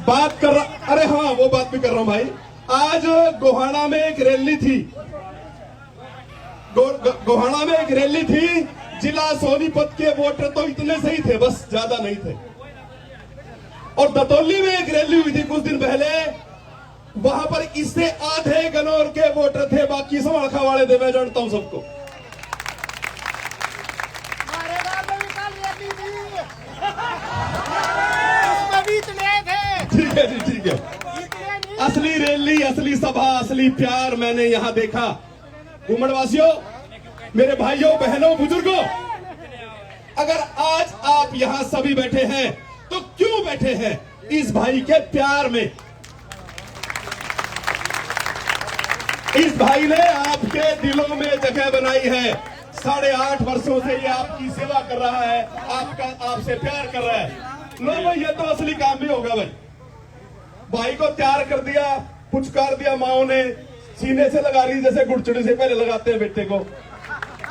बात कर रहा, अरे हाँ वो बात भी कर रहा हूं भाई। आज गोहाना में एक रैली थी, गोहाना में एक रैली थी। जिला सोनीपत के वोटर तो इतने सही थे, बस ज्यादा नहीं थे। और दतौली में एक रैली हुई थी कुछ दिन पहले, वहां पर इससे आधे गनौर के वोटर थे, बाकी सब अड़खा वाले थे। मैं जानता हूं सबको। ठीक है जी, ठीक है। असली रैली, असली सभा, असली प्यार मैंने यहां देखा। घुमड़वासियों, मेरे भाइयों बहनों बुजुर्गों, अगर आज आप यहां सभी बैठे हैं तो क्यों बैठे हैं? इस भाई के प्यार में। इस भाई ने आपके दिलों में जगह बनाई है। 8.5 वर्षों से ये आपकी सेवा कर रहा है, आपसे प्यार कर रहा है। लो भाई, ये तो असली काम भी होगा भाई। भाई को तैयार कर दिया, पुचकार दिया माओ ने, सीने से लगा रही जैसे गुड़चड़ी से पहले लगाते हैं बेटे को।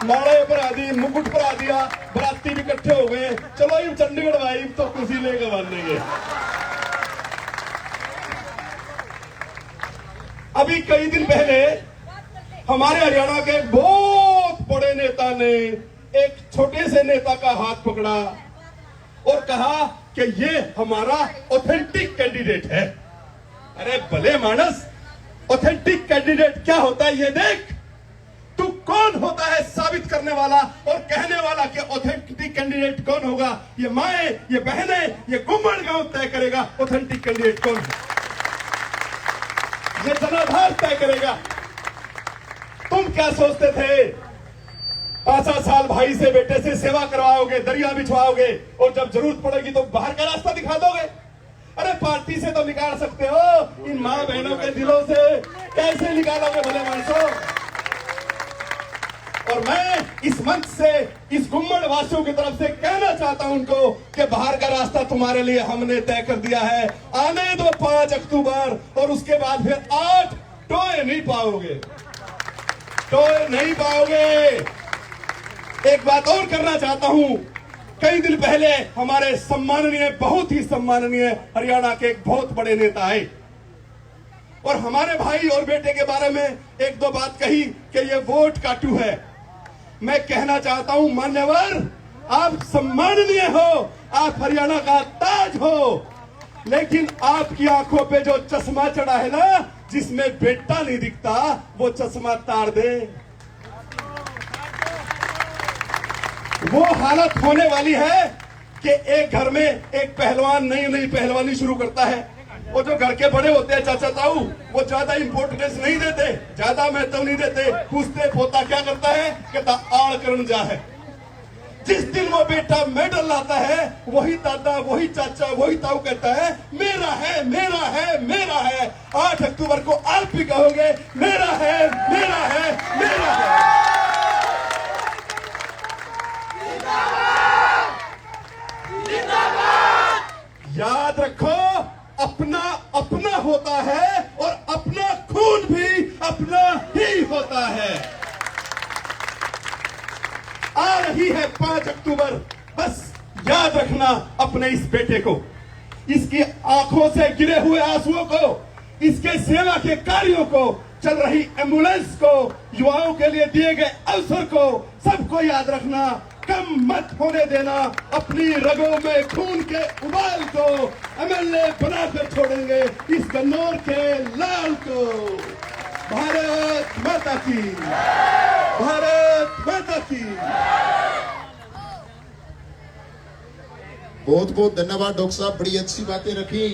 माड़े पर आ दी, मुकुट पर आ दिया, बराती भी इकट्ठे हो गए। चलो ये चंडीगढ़ भाई तो खुशी लेकर बांधेंगे। अभी कई दिन पहले हमारे हरियाणा के बहुत बड़े नेता ने एक छोटे से नेता का हाथ पकड़ा और कहा कि ये हमारा ऑथेंटिक कैंडिडेट है। अरे भले मानस, ऑथेंटिक कैंडिडेट क्या होता है ये देख। तू कौन होता है साबित करने वाला और कहने वाला कि ऑथेंटिक कैंडिडेट कौन होगा? ये माए, ये बहने, ये गुम्मड़ गांव तय करेगा ऑथेंटिक कैंडिडेट कौन है। ये जनाधार तय करेगा। तुम क्या सोचते थे? 5 साल भाई से, बेटे से सेवा करवाओगे, दरिया बिछवाओगे और जब जरूरत पड़ेगी तो बाहर का रास्ता दिखा दोगे। अरे पार्टी से तो निकाल सकते हो, इन मां बहनों के दिलों से कैसे निकालोगे भले मानसो? और मैं इस मंच से इस गुम्मड़ वासियों की तरफ से कहना चाहता हूं उनको कि बाहर का रास्ता तुम्हारे लिए हमने तय कर दिया है। आने दो 5 अक्टूबर, और उसके बाद फिर 8 टोए नहीं पाओगे, टोए नहीं पाओगे। एक बात और करना चाहता हूं। कई दिन पहले हमारे सम्माननीय, बहुत ही सम्माननीय हरियाणा के एक बहुत बड़े नेता आए और हमारे भाई और बेटे के बारे में 1-2 बात कही कि ये वोट काटू है। मैं कहना चाहता हूं मान्यवर, आप सम्माननीय हो, आप हरियाणा का ताज हो, लेकिन आपकी आंखों पे जो चश्मा चढ़ा है ना, जिसमें बेटा नहीं दिखता, वो चश्मा तार दे। वो हालत होने वाली है कि एक घर में एक पहलवान नई पहलवानी शुरू करता है। वो जो घर के बड़े होते हैं, चाचा ताऊ, वो ज्यादा इंपोर्टेंस नहीं देते, ज्यादा महत्व नहीं देते। पूछते पोता क्या करता है? कहता आड़ करण जा है। जिस दिन वो बेटा मेडल लाता है, वही दादा, वही चाचा, वही ताऊ कहता है मेरा है, मेरा है, मेरा है। 8 अक्टूबर को आप भी कहोगे मेरा है, मेरा है, मेरा है। याद रखो, अपना अपना होता है और अपना खून भी अपना ही होता है। आ रही है 5 अक्टूबर, बस याद रखना अपने इस बेटे को, इसकी आंखों से गिरे हुए आंसुओं को, इसके सेवा के कार्यों को, चल रही एम्बुलेंस को, युवाओं के लिए दिए गए अवसर को, सबको याद रखना। कम मत होने देना। अपनी रगों में खून के उबाल को एमएलए बनाकर छोड़ेंगे इस गन्नौर के लाल को। भारत माता की, भारत माता की। बहुत बहुत धन्यवाद डॉक्टर साहब, बड़ी अच्छी बातें रखी।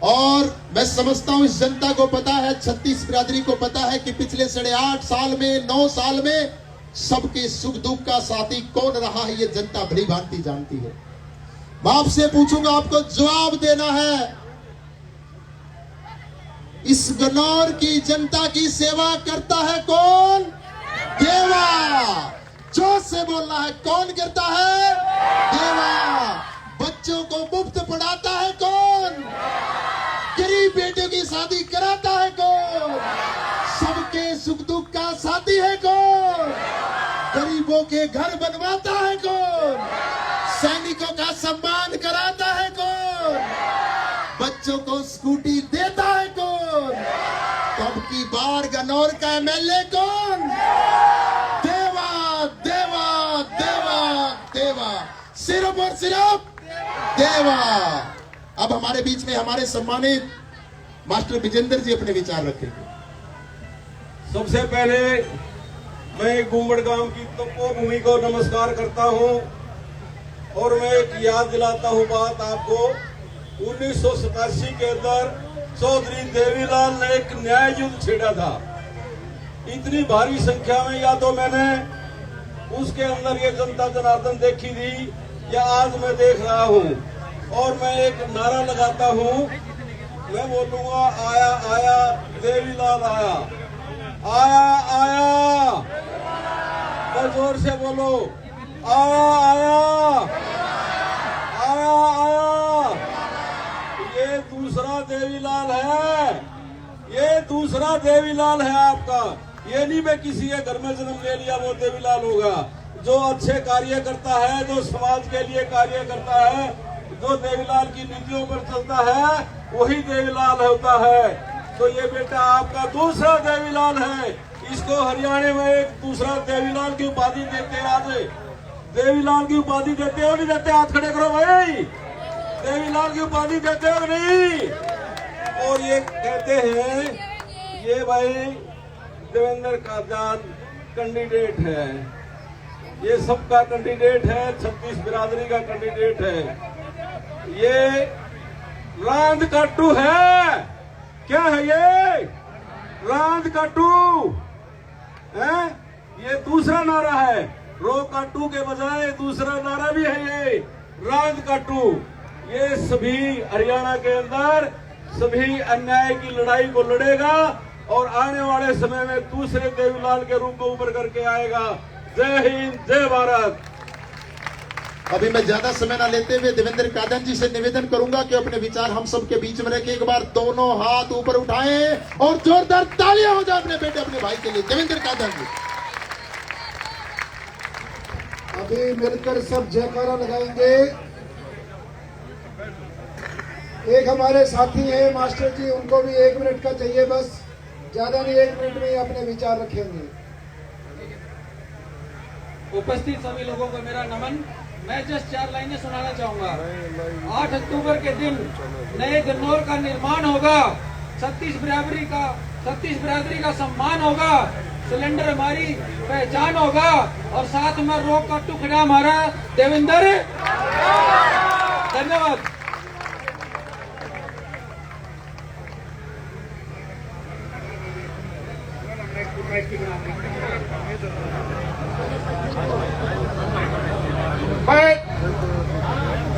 और मैं समझता हूं इस जनता को पता है, 36 बिरादरी को पता है कि पिछले 8.5 साल में, 9 साल में सबके सुख दुख का साथी कौन रहा है, ये जनता भली भांति जानती है। मैं आपसे पूछूंगा, आपको जवाब देना है। इस गन्नौर की जनता की सेवा करता है कौन? देवा। जोश से बोलना है, कौन करता है? देवा। बच्चों को मुफ्त पढ़ाता है कौन? गरीब बेटियों की शादी कराता है कौन? सबके सुख दुख का साथी है कौन? गरीबों के घर बनवाता है कौन? सैनिकों का सम्मान कराता है कौन? को स्कूटी देता है कौन? तब की बार गन्नौर का एमएलए कौन? देवा देवा देवा देवा, सिर्फ और सिर्फ देवा। अब हमारे बीच में हमारे सम्मानित मास्टर विजेंद्र जी अपने विचार रखेंगे। सबसे पहले मैं गुम्बड़ गांव की तपोभूमि को नमस्कार करता हूं और मैं एक याद दिलाता हूं बात आपको। 1987 के अंदर चौधरी देवीलाल ने एक न्याय युद्ध छेड़ा था। इतनी भारी संख्या में या तो मैंने उसके अंदर ये जनता जनार्दन देखी थी या आज मैं देख रहा हूं। और मैं एक नारा लगाता हूं, मैं बोलूंगा आया आया देवीलाल आया, आया आया, तो जोर से बोलो आया आया, आया आया। ये दूसरा देवीलाल है, ये दूसरा देवीलाल है आपका। ये नहीं मैं किसी के घर में जन्म ले लिया वो देवीलाल होगा। जो अच्छे कार्य करता है, जो समाज के लिए कार्य करता है, जो देवीलाल की नीतियों पर चलता है, वही देवीलाल होता है। तो ये बेटा आपका दूसरा देवीलाल है। इसको हरियाणा में एक दूसरा देवीलाल की उपाधि देते हैं। आज देवीलाल की उपाधि देते हो नहीं देते? हाथ खड़े करो भाई। देवीलाल की उपाधि देते हो नहीं? और ये कहते हैं ये भाई देवेंद्र कादयान कैंडिडेट है, ये सबका कैंडिडेट है, 36 बिरादरी का कैंडिडेट है। ये रांद काटू है। क्या है ये? रांद काटू है। ये दूसरा नारा है। रो काटू के बजाय दूसरा नारा भी है ये रांद काटू। ये सभी हरियाणा के अंदर सभी अन्याय की लड़ाई को लड़ेगा और आने वाले समय में दूसरे देवीलाल के रूप में उभर करके आएगा। जय हिंद, जय भारत। अभी मैं ज्यादा समय ना लेते हुए देवेंद्र कादन जी से निवेदन करूंगा कि अपने विचार हम सबके बीच में रखे। एक बार दोनों हाथ ऊपर उठाएं और जोरदार तालियां हो जाए अपने बेटे अपने भाई के लिए। देवेंद्र कादन जी अभी मिलकर सब जयकारा लगाएंगे। एक हमारे साथी हैं मास्टर जी, उनको भी 1 मिनट का चाहिए, बस ज्यादा नहीं, 1 मिनट में ही अपने विचार रखेंगे। उपस्थित सभी लोगों को मेरा नमन। मैं जस्ट 4 लाइनें सुनाना चाहूंगा। 8 अक्टूबर के दिन नए गन्नौर का निर्माण होगा, 36 बिरादरी का सम्मान होगा, सिलेंडर हमारी पहचान होगा और साथ में रोक का टुकड़ा हमारा देवेंद्र। धन्यवाद।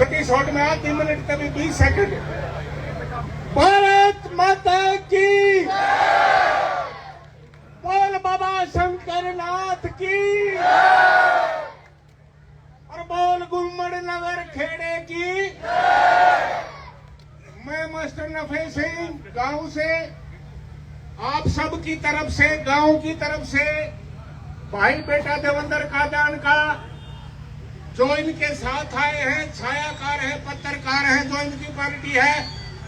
गति शॉट में 3 मिनट कभी 20 सेकंड। भारत माता की, बोल बाबा शंकर नाथ की, और बोल गुम्मड़ नगर खेड़े की। मैं मास्टर नफे सिंह गांव से, आप सब की तरफ से, गांव की तरफ से भाई बेटा देवेंद्र कादयान का जो इनके साथ आए हैं, छायाकार है, पत्रकार है, जो इनकी पार्टी है,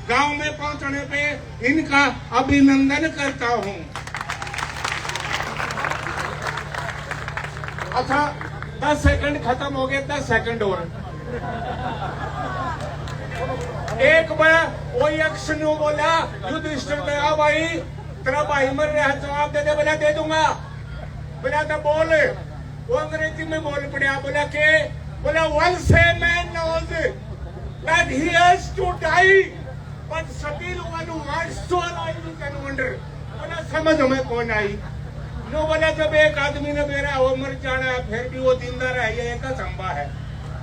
गांव में पहुंचने पे इनका अभिनंदन करता हूं। अच्छा 10 सेकंड खत्म हो गए, 10 सेकंड और। एक बार वही एक्शन बोला युधिष्ठिर ने, आ भाई तेरा भाई मर रहा है, जवाब दे दे। बोला दे दूंगा। बोला तो बोल। वो अंग्रेजी में बोल पड़ा, बोला के, बोला once a man knows that he has to die, but still one who wants to alive can wonder। बोला समझ में कौन आई? नो बोला जब एक आदमी ने मेरा वो मर जाना है फिर भी वो जिंदा रहे, ये एक संभा है।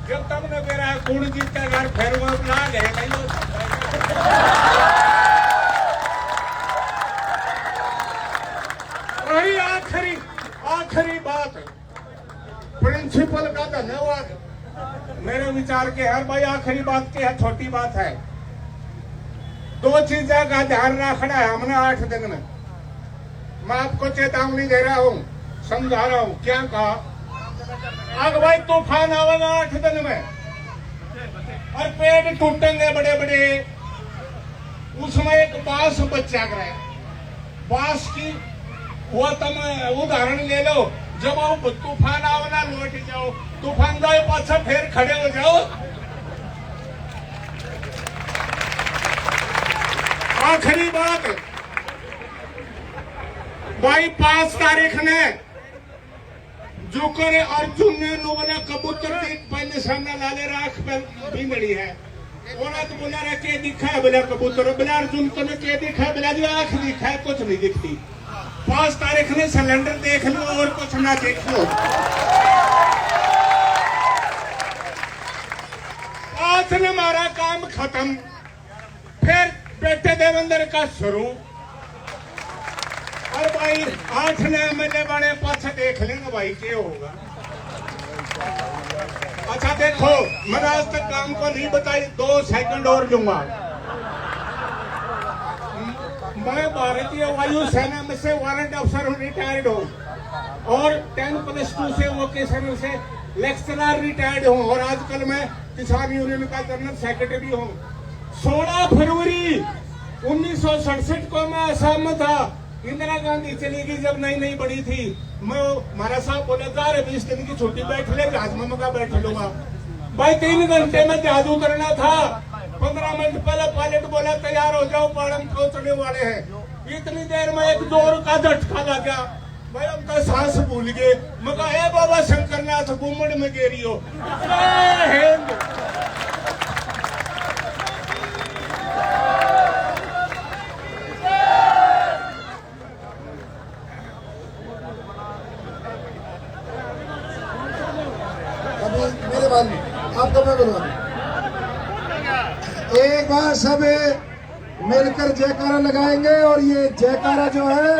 जब तक ने मेरा कौन जीतता घर फिर वो ला गए भाई वो। वही आखिरी बात प्रिंसिपल का धन्यवाद। मेरे विचार के हर भाई आखिरी बात की है, छोटी बात है। 2 चीजों का ध्यान रखना है हमने 8 दिन में। मैं आपको चेतावनी दे रहा हूँ, समझा रहा हूँ। क्या कहा? आग भाई तूफान आवेगा 8 दिन में और पेड़ टूटेंगे बड़े बड़े। उसमें एक बांस बच्चा करे बांस की वो तुम उदाहरण ले लो जब वो तूफान आओ ना लौट जाओ तूफान जाए पाछा फिर खड़े हो जाओ। आखिरी बात भाई 5 तारीख ने जो करे अर्जुन ने बोला कबूतर की पहले सामने लाले राख बिगड़ी है बोला तो बोला रे के दिखा है बोला कबूतर बोला अर्जुन तुम्हें के दिखा है बोला जो आंख दिखा है कुछ नहीं दिखती। 5 तारीख ने सिलेंडर देख लो और कुछ ना देखो। 5 ने हमारा काम खत्म फिर बेटे देवेंद्र का शुरू और भाई 8 ने एमएलए बने पाछे देख लेंगे भाई क्या होगा। अच्छा देखो मैंने आज तक काम को नहीं बताई 2 सेकंड और लूंगा। मैं भारतीय वायु सेना में से वारंट अफसर हूँ रिटायर्ड हूँ और 10+2 से वोकेशनल से लेक्चरर रिटायर्ड हूँ और आजकल मैं किसान यूनियन का जनरल सेक्रेटरी हूँ। 16 फरवरी 1967 को मैं असम में था इंदिरा गांधी चली गई जब नई बड़ी थी मैं महाराज साहब बोले 20 दिन की छुट्टी बैठ ले जहाज में मैं बैठ लूंगा भाई 3 घंटे में जहाज उतरना था 15 मिनट पहले पायलट बोला तैयार हो जाओ पाड़म पहुंचने वाले हैं। इतनी देर में एक जोर का झटका लगा भाई हम तो सांस भूल गए मैं कहा बाबा शंकरनाथ घूमड़ में गेरी हो। मेरे बारे में आपको मैं बोलवा एक बार सब मिलकर जयकारा लगाएंगे और ये जयकारा जो है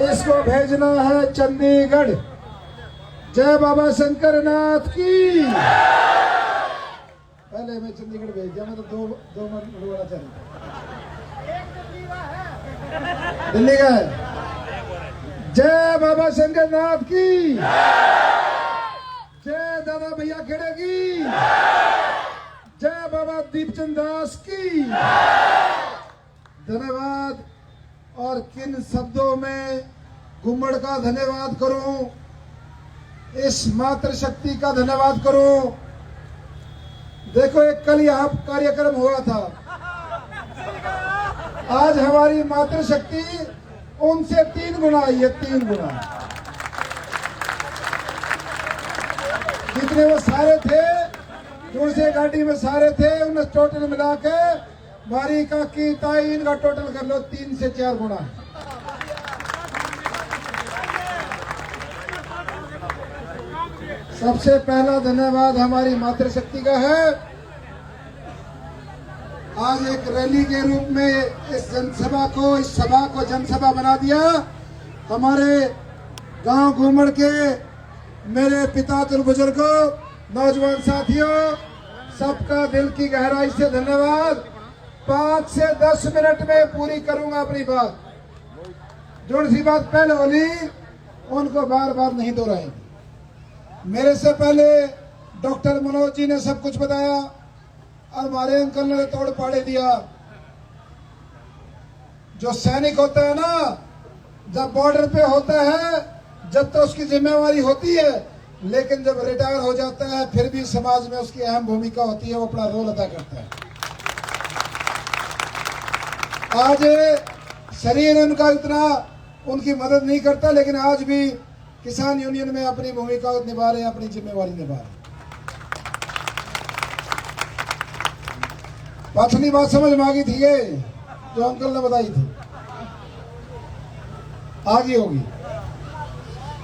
इसको भेजना है चंडीगढ़। जय बाबा शंकरनाथ की। पहले मैं चंडीगढ़ भेज दिया मैं तो दो मिनट बोलना चाह दिल्ली का है। जय बाबा शंकरनाथ की। जय दादा भैया खेड़े की। जय बाबा दीपचंद दास की। धन्यवाद। और किन शब्दों में घुमड़ का धन्यवाद करूं, इस मातृशक्ति का धन्यवाद करूं। देखो एक कल यहाँ कार्यक्रम हुआ था, आज हमारी मातृशक्ति उनसे 3 गुना आई है, 3 गुना। जितने वो सारे थे जो से गाड़ी में सारे थे उन्हें टोटल मिला के मारी का की ताई इनका टोटल कर लो 3 से 4 गुना। सबसे पहला धन्यवाद हमारी मातृशक्ति का है। आज एक रैली के रूप में इस जनसभा को, इस सभा को जनसभा बना दिया। हमारे गांव घूमड़ के मेरे पितातुल बुजुर्गों, नौजवान साथियों, सबका दिल की गहराई से धन्यवाद। 5 से 10 मिनट में पूरी करूंगा अपनी बात। जो सी बात पहले बोली उनको बार बार नहीं दोहराएंगे। मेरे से पहले डॉक्टर मनोज जी ने सब कुछ बताया और हमारे अंकल ने तोड़ पाड़े दिया। जो सैनिक होता है ना, जब बॉर्डर पे होता है जब तो उसकी जिम्मेवारी होती है, लेकिन जब रिटायर हो जाता है फिर भी समाज में उसकी अहम भूमिका होती है, वो अपना रोल अदा करता है। आज शरीर उनका इतना उनकी मदद नहीं करता, लेकिन आज भी किसान यूनियन में अपनी भूमिका निभा रहे हैं, अपनी जिम्मेवारी निभा रहे हैं। पाछली बात समझ में आ गई थी ये जो अंकल ने बताई थी, आगे होगी।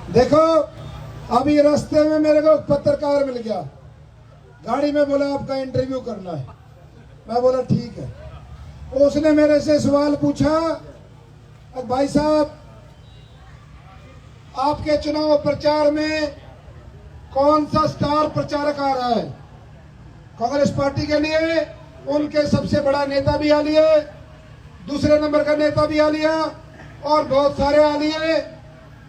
देखो अभी रास्ते में मेरे को पत्रकार मिल गया, गाड़ी में बोला आपका इंटरव्यू करना है। मैं बोला ठीक है। उसने मेरे से सवाल पूछा, भाई साहब आपके चुनाव प्रचार में कौन सा स्टार प्रचारक आ रहा है? कांग्रेस पार्टी के लिए उनके सबसे बड़ा नेता भी आ लिए, दूसरे नंबर का नेता भी आ लिया और बहुत सारे आ लिए।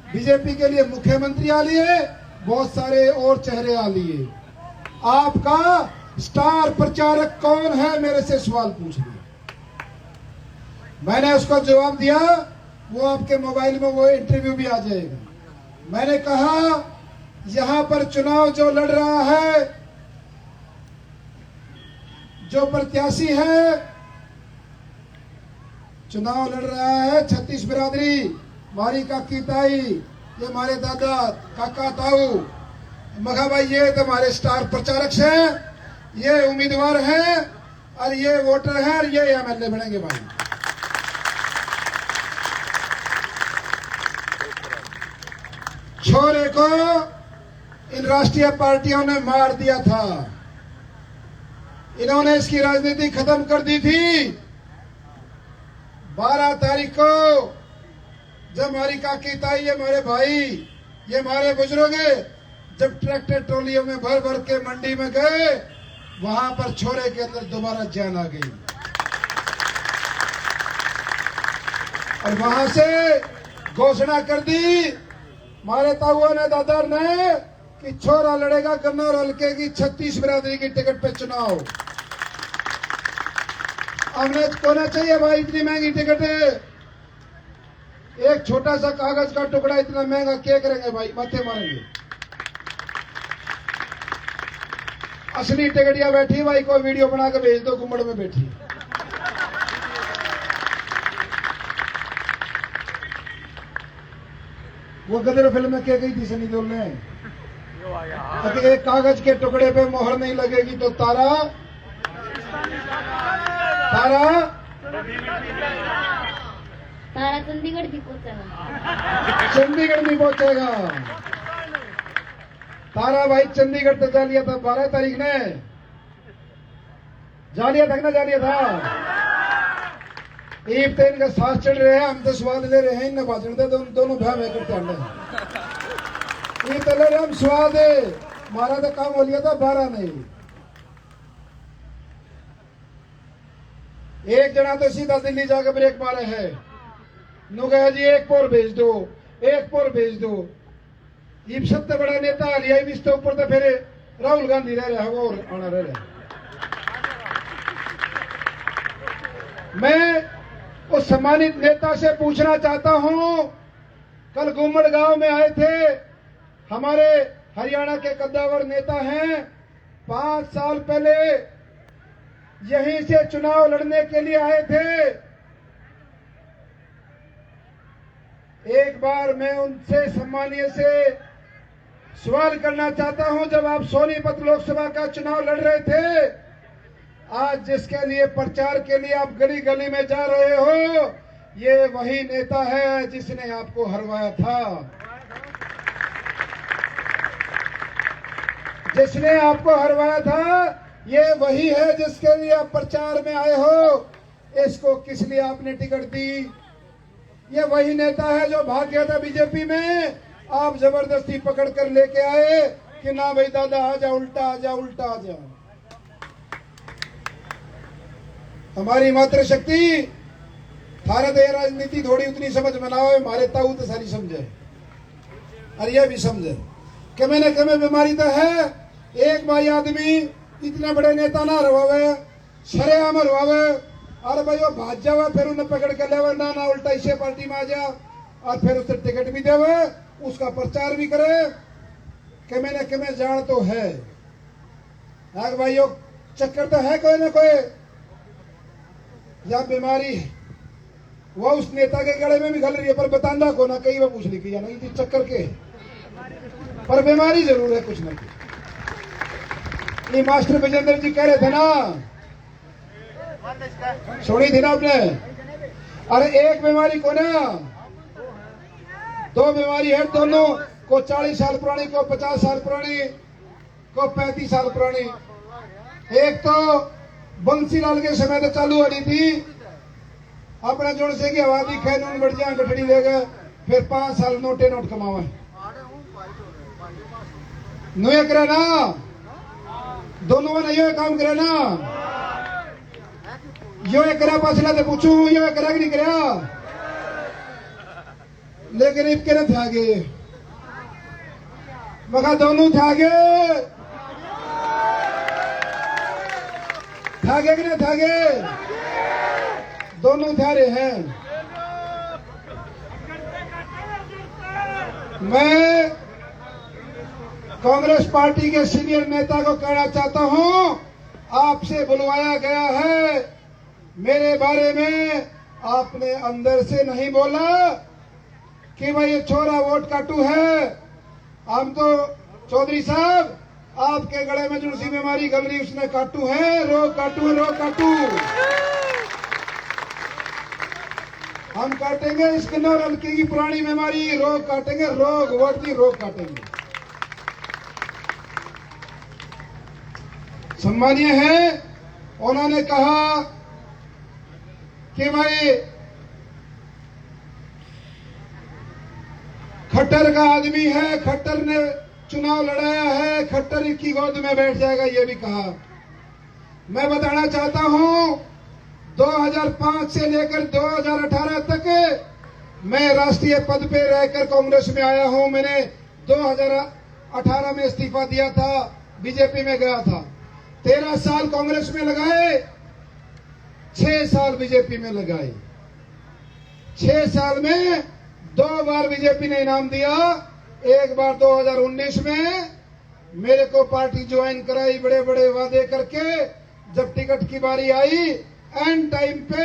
बीजेपी के लिए मुख्यमंत्री आ लिए, बहुत सारे और चेहरे आ लिए। आपका स्टार प्रचारक कौन है? मेरे से सवाल पूछ लिया। मैंने उसको जवाब दिया, वो आपके मोबाइल में वो इंटरव्यू भी आ जाएगा। मैंने कहा यहां पर चुनाव जो लड़ रहा है, जो प्रत्याशी है, चुनाव लड़ रहा है छत्तीस बिरादरी, हमारी काकी ताई, ये हमारे दादा काका ताऊ, मगा भाई, ये तो हमारे स्टार प्रचारक हैं, ये उम्मीदवार हैं और ये वोटर हैं और ये एमएलए बनेंगे भाई। छोरे को इन राष्ट्रीय पार्टियों ने मार दिया था, इन्होंने इसकी राजनीति खत्म कर दी थी। 12 तारीख को जब हमारी काकी ताई, ये हमारे भाई, ये हमारे बुजुर्ग जब ट्रैक्टर ट्रॉलियों में भर भर के मंडी में गए, वहां पर छोरे के अंदर दोबारा जान आ गई और वहां से घोषणा कर दी हमारे ताऊओं ने, दादा ने, कि छोरा लड़ेगा गन्नौर हल्के की 36 बिरादरी की टिकट पे चुनाव। हमने होना चाहिए भाई, इतनी महंगी टिकट है, एक छोटा सा कागज का टुकड़ा इतना महंगा क्या करेंगे भाई, माथे मारेंगे। असली टिकटिया बैठी भाई, कोई वीडियो बना के भेज दो, घुमड़ में बैठी। वो गदर फिल्म में क्या गई थी सनी देओल ने, अगर एक कागज के टुकड़े पे मोहर नहीं लगेगी तो तारा चंडीगढ़ भी पहुंचेगा, चंडीगढ़ नहीं पहुंचेगा। तारा भाई चंडीगढ़ तो जा लिया था 12 तारीख ने, जा लिया था ना, जा लिया था। ईब तो इनका सांस चढ़ रहे हैं, हम तो स्वाद ले रहे हैं, इन्हें भाषण दे, दोनों भय में करते हैं। ये तो ले रहे हम स्वाद है, हमारा तो काम हो लिया था 12 नहीं। एक जना तो सीधा दिल्ली जाकर ब्रेक मारे है, नु कहा जी एक पोर भेज दो, एक पोर भेज दो। ये सबसे बड़ा नेता लिया, इसके ऊपर तो फिर राहुल गांधी रह रहा है, वो आना रह रहा है। मैं उस सम्मानित नेता से पूछना चाहता हूं, कल गुम्मड़ गांव में आए थे, हमारे हरियाणा के कद्दावर नेता हैं, 5 साल पहले यहीं से चुनाव लड़ने के लिए आए थे। एक बार मैं उनसे सम्मानीय से सवाल करना चाहता हूं, जब आप सोनीपत लोकसभा का चुनाव लड़ रहे थे, आज जिसके लिए प्रचार के लिए आप गली गली में जा रहे हो, ये वही नेता है जिसने आपको हरवाया था, जिसने आपको हरवाया था। ये वही है जिसके लिए आप प्रचार में आए हो, इसको किस लिए आपने टिकट दी? ये वही नेता है जो भाग गया था बीजेपी में, आप जबरदस्ती पकड़ कर लेके आए कि ना भाई दादा आ जा, उल्टा आ जा, उल्टा आ जा। हमारी मातृशक्ति भारत है, राजनीति थोड़ी उतनी समझ में ना हो, हमारे ताऊ तो सारी समझे और ये भी समझे कि मैंने कमे बीमारी तो है। एक भाई आदमी इतने बड़े नेता ना रवावे, सरेआम रवावे, और भाई वो भाज जावे, फिर उन्हें पकड़ के लेवे, ना उल्टा इसे पार्टी में आ जा, और फिर उसे टिकट भी देवे, उसका प्रचार भी करे कि मैंने कमे जान तो है। भाई वो चक्कर तो है कोई ना कोई, या बीमारी वो उस नेता के गले में भी घल रही है, पर बताना को ना, कई बार पूछ ली या नहीं चक्कर के, पर बीमारी जरूर है कुछ ना कुछ। ये मास्टर विजेंद्र जी कह रहे थे ना, सुनी थी ना आपने, अरे एक बीमारी को ना, 2 बीमारी है, दोनों को 40 साल पुरानी, को 50 साल पुरानी, को 35 साल पुरानी। एक तो बंसीलाल के समय तो चालू हो रही थी, अपना जोड़ से की आबादी खैनून बढ़ जाए, गठड़ी ले गए, फिर 5 साल नोटे नोट कमावे नुए करे ना, दोनों में यो काम करे ना, यो करा पासला तो पूछू, यो करा कि नहीं करा, लेकिन इनके न थे आगे, मगर दोनों थे आगे कि नहीं थे आगे, दोनों थारे हैं। मैं कांग्रेस पार्टी के सीनियर नेता को कहना चाहता हूं, आपसे बुलवाया गया है, मेरे बारे में आपने अंदर से नहीं बोला कि भाई ये छोरा वोट काटू है। हम तो चौधरी साहब आपके गले में जुड़सी बीमारी गल रही, उसने काटू है, रोग काटू है, रोग काटू। हम काटेंगे इस किन्नौर हल्के की पुरानी बीमारी, रोग काटेंगे, रोग वोट की रोग काटेंगे। सम्मानीय है, उन्होंने कहा कि भाई खट्टर का आदमी है, खट्टर ने चुनाव लड़ाया है, खट्टर की गोद में बैठ जाएगा, ये भी कहा। मैं बताना चाहता हूं 2005 से लेकर 2018 तक मैं राष्ट्रीय पद पे रहकर कांग्रेस में आया हूं। मैंने 2018 में इस्तीफा दिया था, बीजेपी में गया था। 13 साल कांग्रेस में लगाए, 6 साल बीजेपी में लगाए। 6 साल में 2 बार बीजेपी ने इनाम दिया। एक बार 2019 में मेरे को पार्टी ज्वाइन कराई, बड़े बड़े वादे करके। जब टिकट की बारी आई, एंड टाइम पे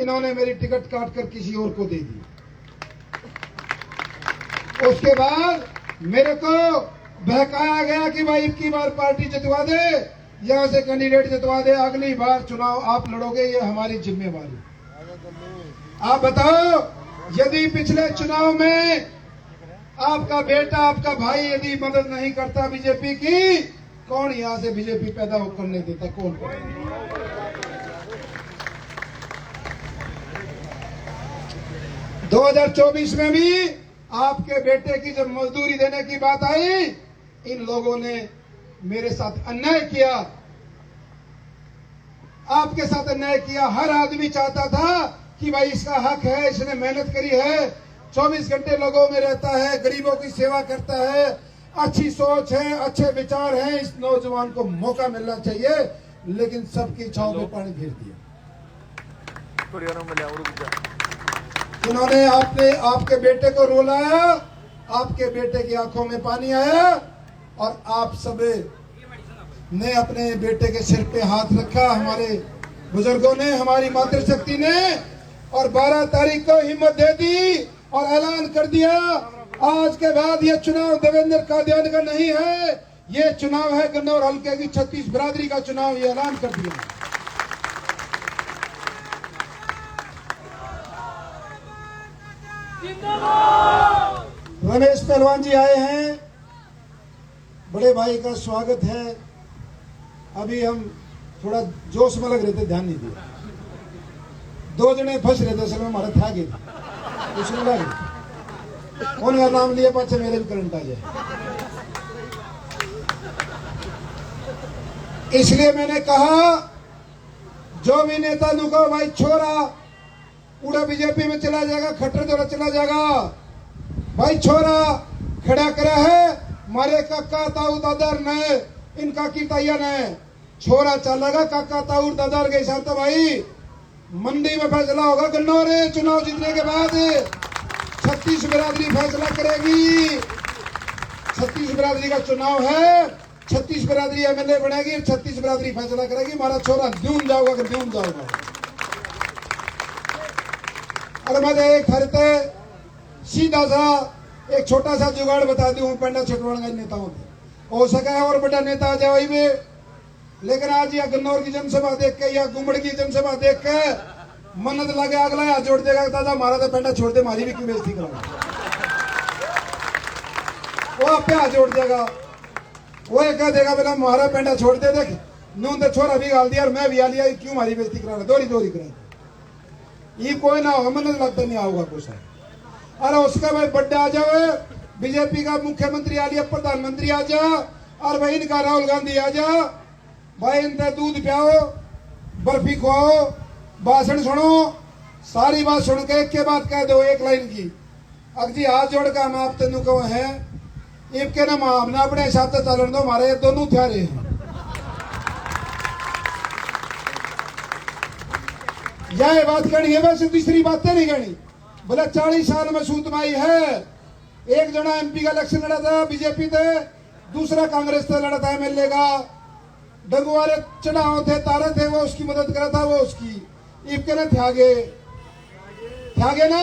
इन्होंने मेरी टिकट काट कर किसी और को दे दी। उसके बाद मेरे को बहकाया गया कि भाई इतनी बार पार्टी जितवा दे, यहां से कैंडिडेट जितवा दे, अगली बार चुनाव आप लड़ोगे, ये हमारी जिम्मेवारी। आप बताओ, यदि पिछले चुनाव में आपका बेटा, आपका भाई यदि मदद नहीं करता बीजेपी की, कौन यहां से बीजेपी पैदा करने देता? कौन? 2024 में भी आपके बेटे की जब मजदूरी देने की बात आई, इन लोगों ने मेरे साथ अन्याय किया, आपके साथ अन्याय किया। हर आदमी चाहता था कि भाई इसका हक है, इसने मेहनत करी है, 24 घंटे लोगों में रहता है, गरीबों की सेवा करता है, अच्छी सोच है, अच्छे विचार हैं, इस नौजवान को मौका मिलना चाहिए। लेकिन सबकी इच्छाओं पे पानी फेर दिया। इन्होंने आपके बेटे को रुलाया, आपके बेटे की आंखों में पानी आया, और आप सब ने अपने बेटे के सिर पे हाथ रखा, हमारे बुजुर्गों ने, हमारी मातृशक्ति ने, और 12 तारीख को हिम्मत दे दी और ऐलान कर दिया, आज के बाद ये चुनाव देवेंद्र कादियानी का नहीं है, ये चुनाव है गन्नौर हल्के की 36 बिरादरी का चुनाव, ये ऐलान कर दिया। रमेश पहलवान जी आए हैं, बड़े भाई का स्वागत है। अभी हम थोड़ा जोश में लग रहे थे, ध्यान नहीं दिया। 2 जने फंस रहे थे, असल में हमारा था गए, उसने लगे उनका नाम लिया, पाछे मेरे भी करंट आ जाए। इसलिए मैंने कहा, जो भी नेता नुको भाई छोरा पूरा बीजेपी में चला जाएगा, खट्टर द्वारा चला जाएगा, भाई छोरा खड़ा करा है, मारे काका ताऊ दादर ने, इनका की तैया ने छोरा चलेगा, काका ताऊ दादर के हिसाब से भाई मंडी में फैसला होगा। गन्नौर चुनाव जीतने के बाद 36 बिरादरी फैसला करेगी। 36 बिरादरी का चुनाव है, 36 बिरादरी एमएलए बनेगी, 36 बिरादरी फैसला करेगी। हमारा छोरा ड्यून जाओगा कि ड्यून जाओगा। अरे मैं एक हरते सीधा सा एक छोटा सा जुगाड़ बता दूं, पेंडा छटवाड़ नेताओं को हो सका है और बड़ा नेता आ जाए वही में। लेकिन आज या गन्नौर की जनसभा देख के या गुमड़ की जनसभा देख के मन्नत लगे, अगला हाथ जोड़ देगा, दादा हमारा तो पेंडा छोड़ दे, हमारी भी क्यों बेइज्जती करोगे। वो आप पे हाथ जोड़ देगा, वो एक कह देगा बोला हमारा पेंडा छोड़ दे, देख नून तो छोरा भी गाल दिया और मैं भी आ लिया, क्यों हमारी बेइज्जती करा, दोरी दोरी करा। ये कोई ना होगा, मन्नत लगता नहीं होगा कुछ। अरे उसका भाई बड्डा आ जाओ, बीजेपी का मुख्यमंत्री आ लिया, प्रधानमंत्री आ जा, और भाई इनका राहुल गांधी आ जा, भाई इनका दूध पियाओ, बर्फी खुआओ, भाषण सुनो, सारी बात सुन के एक के बाद कह दो एक लाइन की, अब जी हाथ जोड़ का हम आप तेन कहो है इब के ना हमने अपने हिसाब से चलन दो, हमारे दोनों थे हैं। यह बात कहनी है, वैसे तीसरी बातें नहीं कहनी। बोले 40 साल में सूतमाई है। एक जना MP का इलेक्शन लड़ा था बीजेपी थे, दूसरा कांग्रेस से लड़ा था MLA का। डंगुआरे चढ़ाव थे, तारे थे, वो उसकी मदद करा था, वो उसकी इबके ने थ्यागे ना।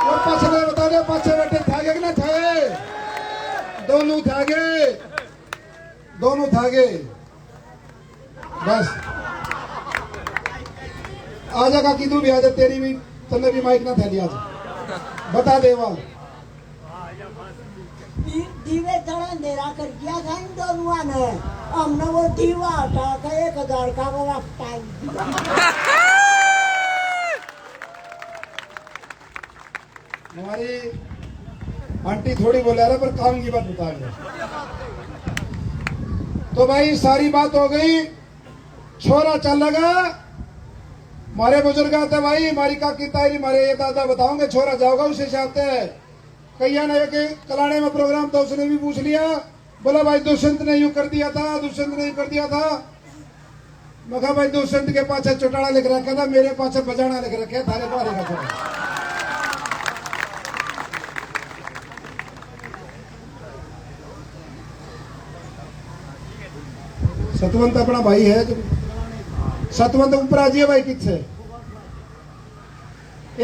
और पछले बता दे, पाछे बैठे थ्यागे कि ना थे? दोनों थागे। बस आजा का कीधु भी आजा, तेरी भी तन्ने भी माइक ना थैली आज बता देवा। दीवे थोड़ा अंधेरा कर दिया था इन दोनों ने। हमने वो दीवा हटा के 1000 का वो टाइम दिया। हमारी आंटी थोड़ी बोले रहा, पर काम की बात बता रहे। तो भाई सारी बात हो गई, छोरा चल लगा। मारे बुजुर्ग आते भाई, हमारी काकी तारी, मारे ये दादा बताओगे, छोरा जाओगा उसे चाहते है। कैया ने कलाने में प्रोग्राम था, उसने भी पूछ लिया। बोला भाई दुष्यंत ने यूं कर दिया था, दुष्यंत ने यूं कर दिया था। मैं कहा भाई दुष्यंत के पाछे चौटाला लिख रखा था, मेरे पाछे बजाना लिख रखे थारे पारे का छोरा। सतवंत अपना भाई है। सतवंत ऊपर आ जाइए भाई किससे।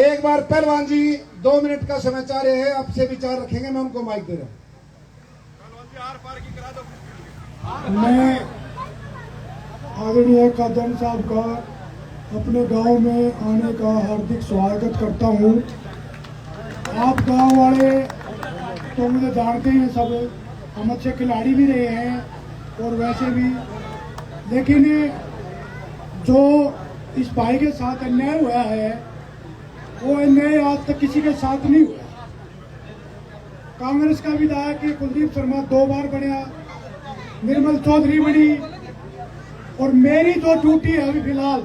एक बार पहलवान जी 2 मिनट का समय चाह रहे हैं, आपसे विचार रखेंगे, मैं उनको माइक दे रहा हूं। मैं आदरणीय कदम साहब का अपने गांव में आने का हार्दिक स्वागत करता हूं। आप गांव वाले तो मुझे जानते ही हैं, सब हम अच्छे खिलाड़ी भी रहे हैं और वैसे भी, लेकिन जो इस भाई के साथ अन्याय हुआ है वो अन्याय आज तक किसी के साथ नहीं हुआ। कांग्रेस का विधायक कुलदीप शर्मा 2 बार बनया, निर्मल चौधरी बनी, और मेरी जो ड्यूटी है अभी फिलहाल,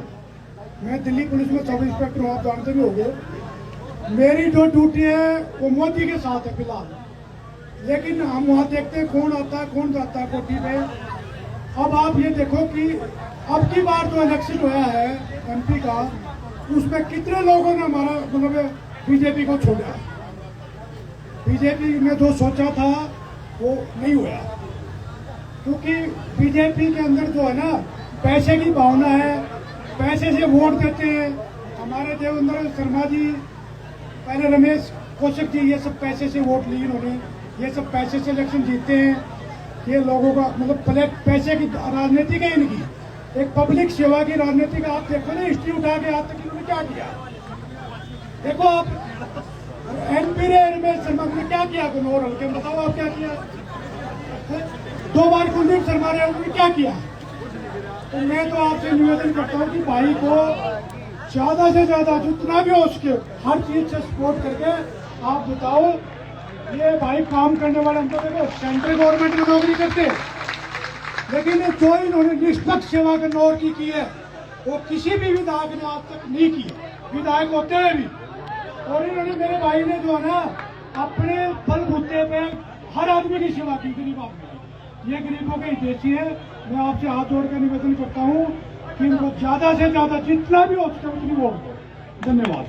मैं दिल्ली पुलिस में सब इंस्पेक्टर हूँ, आप जानते भी होंगे। मेरी जो ड्यूटी है वो मोदी के साथ है फिलहाल, लेकिन हम वहाँ देखते हैं कौन आता है कौन जाता है कोठी पे। अब आप ये देखो कि अब की बार जो इलेक्शन हुआ है MP का, उसमें कितने लोगों ने हमारा मतलब बीजेपी को छोड़ा। बीजेपी ने जो सोचा था वो नहीं हुआ, क्योंकि बीजेपी के अंदर जो है ना पैसे की भावना है, पैसे से वोट देते हैं। हमारे देवेंद्र शर्मा जी, पहले रमेश कौशिक जी, ये सब पैसे से वोट लिए इन्होंने, ये सब पैसे से इलेक्शन जीतते हैं। ये लोगों का मतलब पैसे की राजनीति है इनकी, एक पब्लिक सेवा की राजनीति का। आप देखो ना हिस्ट्री उठा के आज तक इन्होंने क्या किया। देखो आप MP ने रमेश शर्मा ने क्या किया, और हल्के बताओ आप क्या किया। 2 बार कुलदीप शर्मा ने, उन्होंने क्या किया। तो मैं तो आपसे निवेदन करता हूँ कि भाई को ज्यादा से ज्यादा जितना भी हो सके हर चीज से सपोर्ट करके आप बताओ। ये भाई काम करने वाले, हम तो देखो सेंट्रल गवर्नमेंट में नौकरी करते, लेकिन जो इन्होंने निष्पक्ष सेवा के नौर की है वो किसी भी विधायक ने आज तक नहीं की, विधायक होते हुए भी। और इन्होंने, मेरे भाई ने जो है ना अपने बलबूते पे हर आदमी की सेवा की, गरीब आदमी। ये गरीबों के हितैषी है। मैं आपसे हाथ जोड़ कर निवेदन करता हूँ कि इनको ज्यादा से ज्यादा जितना भी हो सके उतनी वोट दो। धन्यवाद।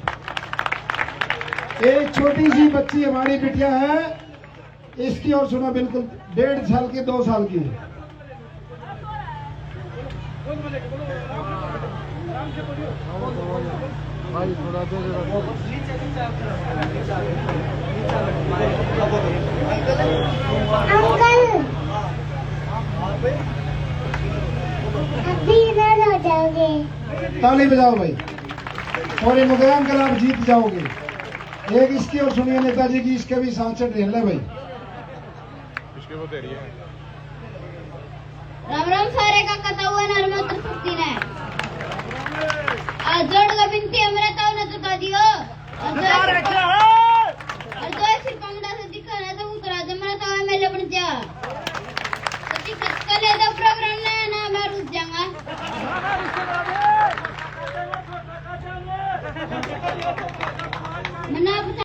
एक छोटी सी बच्ची हमारी बिटिया है, इसकी और सुना, बिल्कुल 1.5 साल की, 2 साल की। ताली बजाओ भाई, और ये मुकाम कल आप जीत जाओगे। एक इसकी और सुनिए नेताजी की, इसके भी सांसद रेल है भाई। राम राम सारे का कथा हुआ नर्मद सुक्ति ने जोड़ का बिनती अमृता न चुका दियो और जो सिर पंगड़ा से दिखा ना तो करा दे मरा तो मैं ले बन जा तो कल है तो प्रोग्राम ना मैं रुक जाऊंगा।